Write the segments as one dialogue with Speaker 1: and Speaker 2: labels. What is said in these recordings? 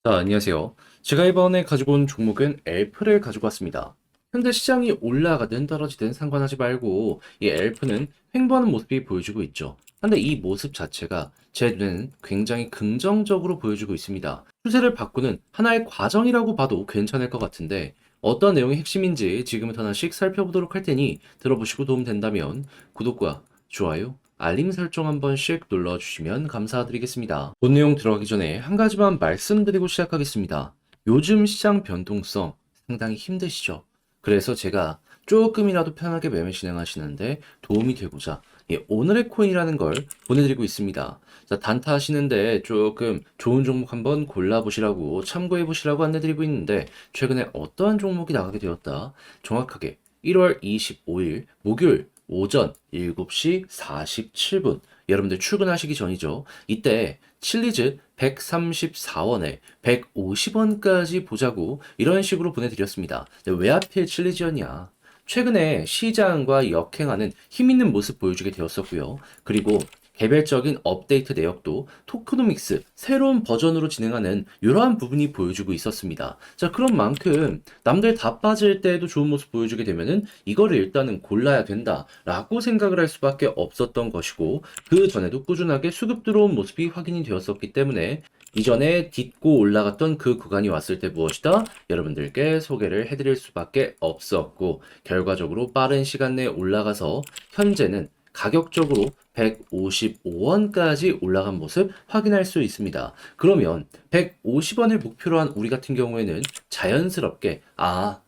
Speaker 1: 안녕하세요. 제가 이번에 가지고 온 종목은 엘프를 가지고 왔습니다. 현재 시장이 올라가든 떨어지든 상관하지 말고 이 엘프는 횡보하는 모습이 보여주고 있죠. 근데 이 모습 자체가 제 눈에는 굉장히 긍정적으로 보여주고 있습니다. 추세를 바꾸는 하나의 과정이라고 봐도 괜찮을 것 같은데 어떤 내용이 핵심인지 지금부터 하나씩 살펴보도록 할 테니 들어보시고 도움된다면 구독과 좋아요, 알림 설정 한 번씩 눌러주시면 감사드리겠습니다. 본 내용 들어가기 전에 한 가지만 말씀드리고 시작하겠습니다. 요즘 시장 변동성 상당히 힘드시죠? 그래서 제가 조금이라도 편하게 매매 진행하시는데 도움이 되고자 오늘의 코인이라는 걸 보내드리고 있습니다. 자, 단타 하시는데 조금 좋은 종목 한번 골라보시라고 참고해보시라고 안내드리고 있는데 최근에 어떠한 종목이 나가게 되었다? 정확하게 1월 25일 목요일 오전 7시 47분 여러분들 출근하시기 전이죠. 이때 칠리즈 134원에 150원까지 보자고 이런 식으로 보내드렸습니다. 왜 하필 칠리즈였냐? 최근에 시장과 역행하는 힘있는 모습 보여주게 되었었고요. 그리고 개별적인 업데이트 내역도 토크노믹스 새로운 버전으로 진행하는 이러한 부분이 보여주고 있었습니다. 자, 그런 만큼 남들 다 빠질 때에도 좋은 모습 보여주게 되면은 이거를 일단은 골라야 된다라고 생각을 할 수밖에 없었던 것이고 그 전에도 꾸준하게 수급 들어온 모습이 확인이 되었었기 때문에 이전에 딛고 올라갔던 그 구간이 왔을 때 무엇이다? 여러분들께 소개를 해드릴 수밖에 없었고 결과적으로 빠른 시간 내에 올라가서 현재는 가격적으로 155원까지 올라간 모습 확인할 수 있습니다. 그러면 150원을 목표로 한 우리 같은 경우에는 자연스럽게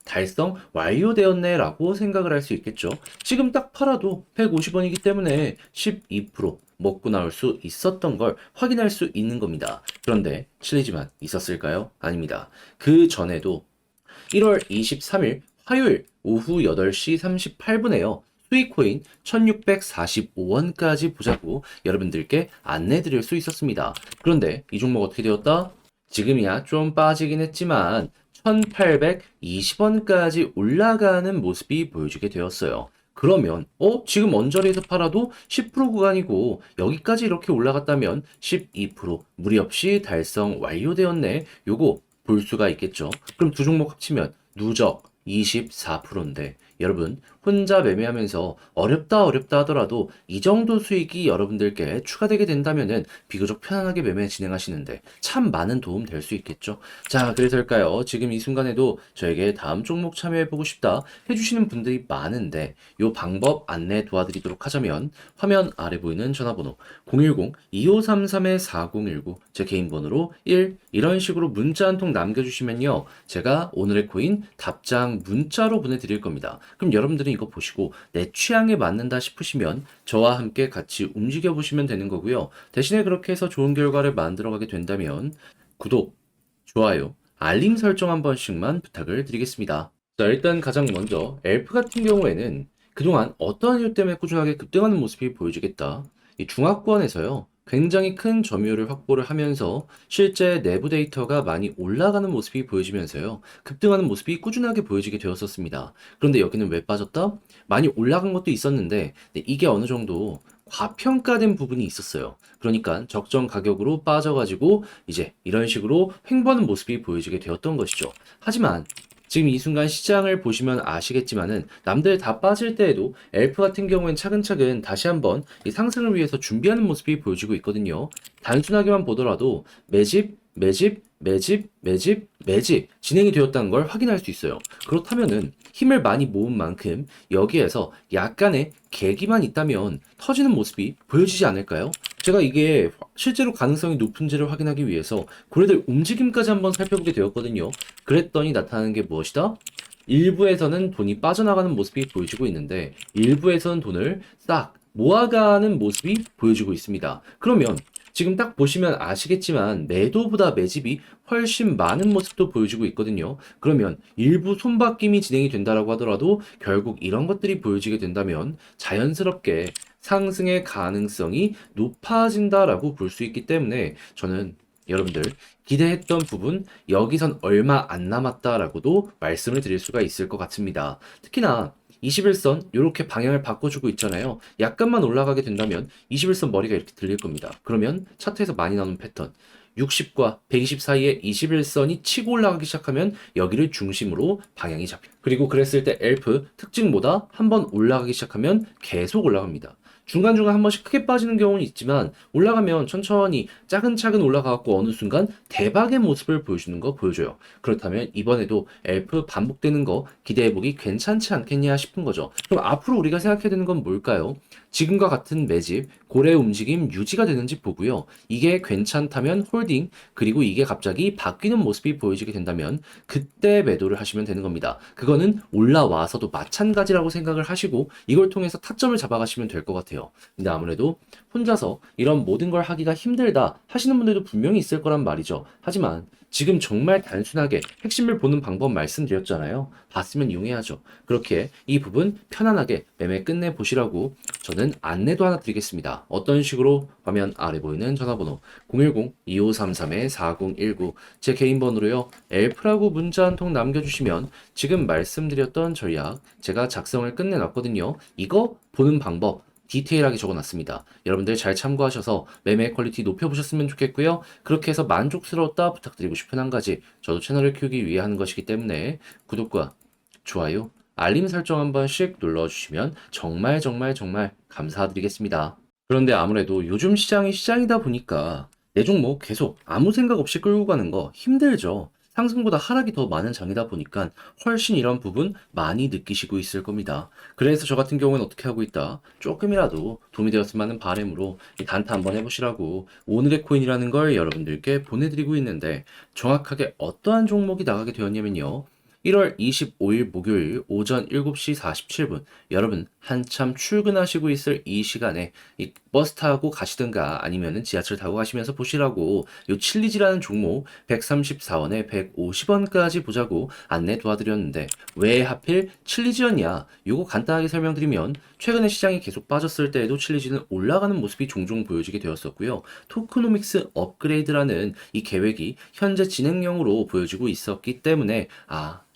Speaker 1: 달성 완료되었네 라고 생각을 할 수 있겠죠. 지금 딱 팔아도 150원이기 때문에 12% 먹고 나올 수 있었던 걸 확인할 수 있는 겁니다. 그런데 실례지만 있었을까요? 아닙니다. 그 전에도 1월 23일 화요일 오후 8시 38분에요. 수익코인 1645원까지 보자고 여러분들께 안내 드릴 수 있었습니다. 그런데 이 종목 어떻게 되었다? 지금이야 좀 빠지긴 했지만 1820원까지 올라가는 모습이 보여주게 되었어요. 그러면 지금 언저리에서 팔아도 10% 구간이고 여기까지 이렇게 올라갔다면 12% 무리 없이 달성 완료되었네. 요거 볼 수가 있겠죠. 그럼 두 종목 합치면 누적 24%인데 여러분 혼자 매매하면서 어렵다 하더라도 이 정도 수익이 여러분들께 추가되게 된다면은 비교적 편안하게 매매 진행하시는데 참 많은 도움 될 수 있겠죠. 자, 그래서일까요? 지금 이 순간에도 저에게 다음 종목 참여해보고 싶다 해주시는 분들이 많은데 이 방법 안내 도와드리도록 하자면 화면 아래 보이는 전화번호 010-2533-4019 제 개인 번호로 1 이런 식으로 문자 한 통 남겨주시면요. 제가 오늘의 코인 답장 문자로 보내드릴 겁니다. 그럼 여러분들은 이거 보시고 내 취향에 맞는다 싶으시면 저와 함께 같이 움직여 보시면 되는 거고요. 대신에 그렇게 해서 좋은 결과를 만들어가게 된다면 구독, 좋아요, 알림 설정 한 번씩만 부탁을 드리겠습니다. 자, 일단 가장 먼저 엘프 같은 경우에는 그동안 어떠한 이유 때문에 꾸준하게 급등하는 모습이 보여지겠다. 이 중화권에서요. 굉장히 큰 점유율을 확보를 하면서 실제 내부 데이터가 많이 올라가는 모습이 보여지면서요. 급등하는 모습이 꾸준하게 보여지게 되었었습니다. 그런데 여기는 왜 빠졌다? 많이 올라간 것도 있었는데 이게 어느 정도 과평가된 부분이 있었어요. 그러니까 적정 가격으로 빠져가지고 이제 이런 식으로 횡보하는 모습이 보여지게 되었던 것이죠. 하지만 지금 이 순간 시장을 보시면 아시겠지만은 남들 다 빠질 때에도 엘프 같은 경우엔 차근차근 다시 한번 이 상승을 위해서 준비하는 모습이 보여지고 있거든요. 단순하게만 보더라도 매집 진행이 되었다는 걸 확인할 수 있어요. 그렇다면은 힘을 많이 모은 만큼 여기에서 약간의 계기만 있다면 터지는 모습이 보여지지 않을까요? 제가 이게 실제로 가능성이 높은지를 확인하기 위해서 고래들 움직임까지 한번 살펴보게 되었거든요. 그랬더니 나타나는 게 무엇이다? 일부에서는 돈이 빠져나가는 모습이 보여지고 있는데 일부에서는 돈을 싹 모아가는 모습이 보여지고 있습니다. 그러면 지금 딱 보시면 아시겠지만 매도보다 매집이 훨씬 많은 모습도 보여지고 있거든요. 그러면 일부 손바뀜이 진행이 된다라고 하더라도 결국 이런 것들이 보여지게 된다면 자연스럽게 상승의 가능성이 높아진다라고 볼 수 있기 때문에 저는 여러분들 기대했던 부분 여기선 얼마 안 남았다라고도 말씀을 드릴 수가 있을 것 같습니다. 특히나 21선 이렇게 방향을 바꿔주고 있잖아요. 약간만 올라가게 된다면 21선 머리가 이렇게 들릴 겁니다. 그러면 차트에서 많이 나오는 패턴 60과 120 사이의 21선이 치고 올라가기 시작하면 여기를 중심으로 방향이 잡힙니다. 그리고 그랬을 때 엘프 특징보다 한번 올라가기 시작하면 계속 올라갑니다. 중간중간 한 번씩 크게 빠지는 경우는 있지만 올라가면 천천히 차근차근 올라가고 어느 순간 대박의 모습을 보여주는 거 보여줘요. 그렇다면 이번에도 엘프 반복되는 거 기대해보기 괜찮지 않겠냐 싶은 거죠. 그럼 앞으로 우리가 생각해야 되는 건 뭘까요? 지금과 같은 매집, 고래 움직임 유지가 되는지 보고요. 이게 괜찮다면 홀딩, 그리고 이게 갑자기 바뀌는 모습이 보여지게 된다면 그때 매도를 하시면 되는 겁니다. 그거는 올라와서도 마찬가지라고 생각을 하시고 이걸 통해서 타점을 잡아가시면 될 것 같아요. 근데 아무래도 혼자서 이런 모든 걸 하기가 힘들다 하시는 분들도 분명히 있을 거란 말이죠. 하지만 지금 정말 단순하게 핵심을 보는 방법 말씀드렸잖아요. 봤으면 이용해야죠. 그렇게 이 부분 편안하게 매매 끝내 보시라고 저는 안내도 하나 드리겠습니다. 어떤 식으로? 화면 아래 보이는 전화번호 010-2533-4019 제 개인 번호로요. 엘프라고 문자 한 통 남겨주시면 지금 말씀드렸던 전략 제가 작성을 끝내놨거든요. 이거 보는 방법 디테일하게 적어놨습니다. 여러분들 잘 참고하셔서 매매 퀄리티 높여보셨으면 좋겠고요. 그렇게 해서 만족스러웠다 부탁드리고 싶은 한 가지, 저도 채널을 키우기 위해 하는 것이기 때문에 구독과 좋아요, 알림 설정 한 번씩 눌러주시면 정말 정말 정말 감사드리겠습니다. 그런데 아무래도 요즘 시장이 시장이다 보니까 내 종목 계속 아무 생각 없이 끌고 가는 거 힘들죠. 상승보다 하락이 더 많은 장이다 보니까 훨씬 이런 부분 많이 느끼시고 있을 겁니다. 그래서 저 같은 경우는 어떻게 하고 있다? 조금이라도 도움이 되었으면 하는 바람으로 이 단타 한번 해보시라고 오늘의 코인이라는 걸 여러분들께 보내드리고 있는데 정확하게 어떠한 종목이 나가게 되었냐면요. 1월 25일 목요일 오전 7시 47분 여러분 한참 출근하시고 있을 이 시간에 이 버스 타고 가시든가 아니면은 지하철 타고 가시면서 보시라고 요 칠리지라는 종목 134원에 150원까지 보자고 안내 도와드렸는데 왜 하필 칠리지였냐? 요거 간단하게 설명드리면 최근에 시장이 계속 빠졌을 때에도 칠리지는 올라가는 모습이 종종 보여지게 되었었고요. 토크노믹스 업그레이드라는 이 계획이 현재 진행형으로 보여지고 있었기 때문에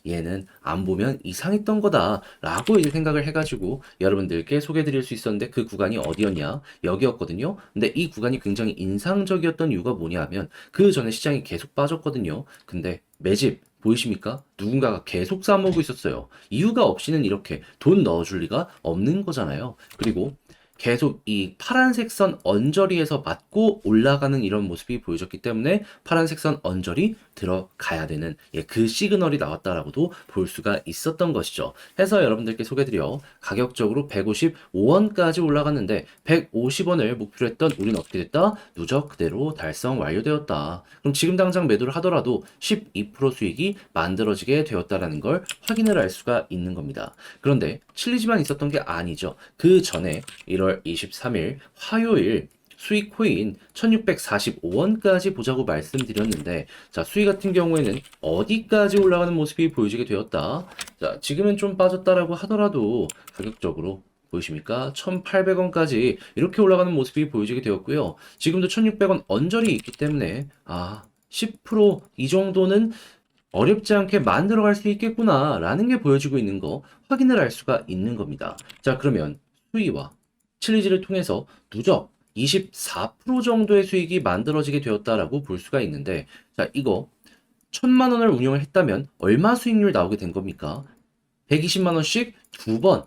Speaker 1: 얘는 안 보면 이상했던 거다 라고 이제 생각을 해가지고 여러분들께 소개해드릴 수 있었는데 그 구간이 어디였냐? 여기였거든요. 근데 이 구간이 굉장히 인상적이었던 이유가 뭐냐 하면 그 전에 시장이 계속 빠졌거든요. 근데 매집 보이십니까? 누군가가 계속 싸모으고 있었어요. 이유가 없이는 이렇게 돈 넣어줄 리가 없는 거잖아요. 그리고 계속 이 파란색 선 언저리에서 맞고 올라가는 이런 모습이 보여졌기 때문에 파란색 선 언저리 들어가야 되는 그 시그널이 나왔다라고도 볼 수가 있었던 것이죠. 해서 여러분들께 소개드려 가격적으로 155원까지 올라갔는데 150원을 목표로 했던 우리는 어떻게 됐다? 누적 그대로 달성 완료되었다. 그럼 지금 당장 매도를 하더라도 12% 수익이 만들어지게 되었다라는 걸 확인을 할 수가 있는 겁니다. 그런데 칠리지만 있었던 게 아니죠. 그 전에 1월 23일 화요일 수익 코인 1645원까지 보자고 말씀드렸는데 자 수익 같은 경우에는 어디까지 올라가는 모습이 보여지게 되었다. 자 지금은 좀 빠졌다라고 하더라도 가격적으로 보이십니까? 1,800원까지 이렇게 올라가는 모습이 보여지게 되었고요. 지금도 1,600원 언저리 있기 때문에 10%이 정도는 어렵지 않게 만들어갈 수 있겠구나 라는 게 보여지고 있는 거 확인을 할 수가 있는 겁니다. 자 그러면 수위와 칠리지를 통해서 누적 24% 정도의 수익이 만들어지게 되었다라고 볼 수가 있는데 자 이거 1,000만 원을 운영을 했다면 얼마 수익률 나오게 된 겁니까? 120만 원씩 두 번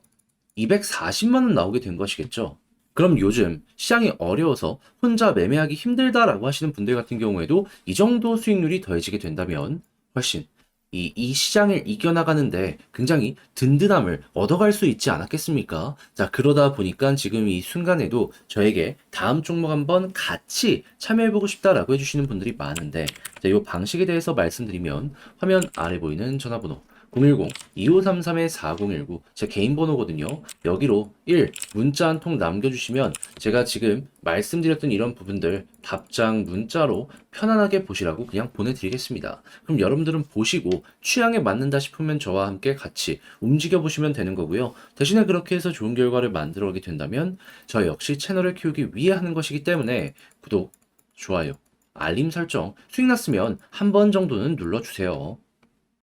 Speaker 1: 240만 원 나오게 된 것이겠죠. 그럼 요즘 시장이 어려워서 혼자 매매하기 힘들다라고 하시는 분들 같은 경우에도 이 정도 수익률이 더해지게 된다면 훨씬 이 시장을 이겨나가는데 굉장히 든든함을 얻어갈 수 있지 않았겠습니까? 자, 그러다 보니까 지금 이 순간에도 저에게 다음 종목 한번 같이 참여해보고 싶다라고 해주시는 분들이 많은데, 자, 이 방식에 대해서 말씀드리면 화면 아래 보이는 전화번호 010-2533-4019 제 개인 번호거든요. 여기로 1 문자 한 통 남겨주시면 제가 지금 말씀드렸던 이런 부분들 답장 문자로 편안하게 보시라고 그냥 보내드리겠습니다. 그럼 여러분들은 보시고 취향에 맞는다 싶으면 저와 함께 같이 움직여 보시면 되는 거고요. 대신에 그렇게 해서 좋은 결과를 만들어가게 된다면 저 역시 채널을 키우기 위해 하는 것이기 때문에 구독, 좋아요, 알림 설정 수익 났으면 한 번 정도는 눌러주세요.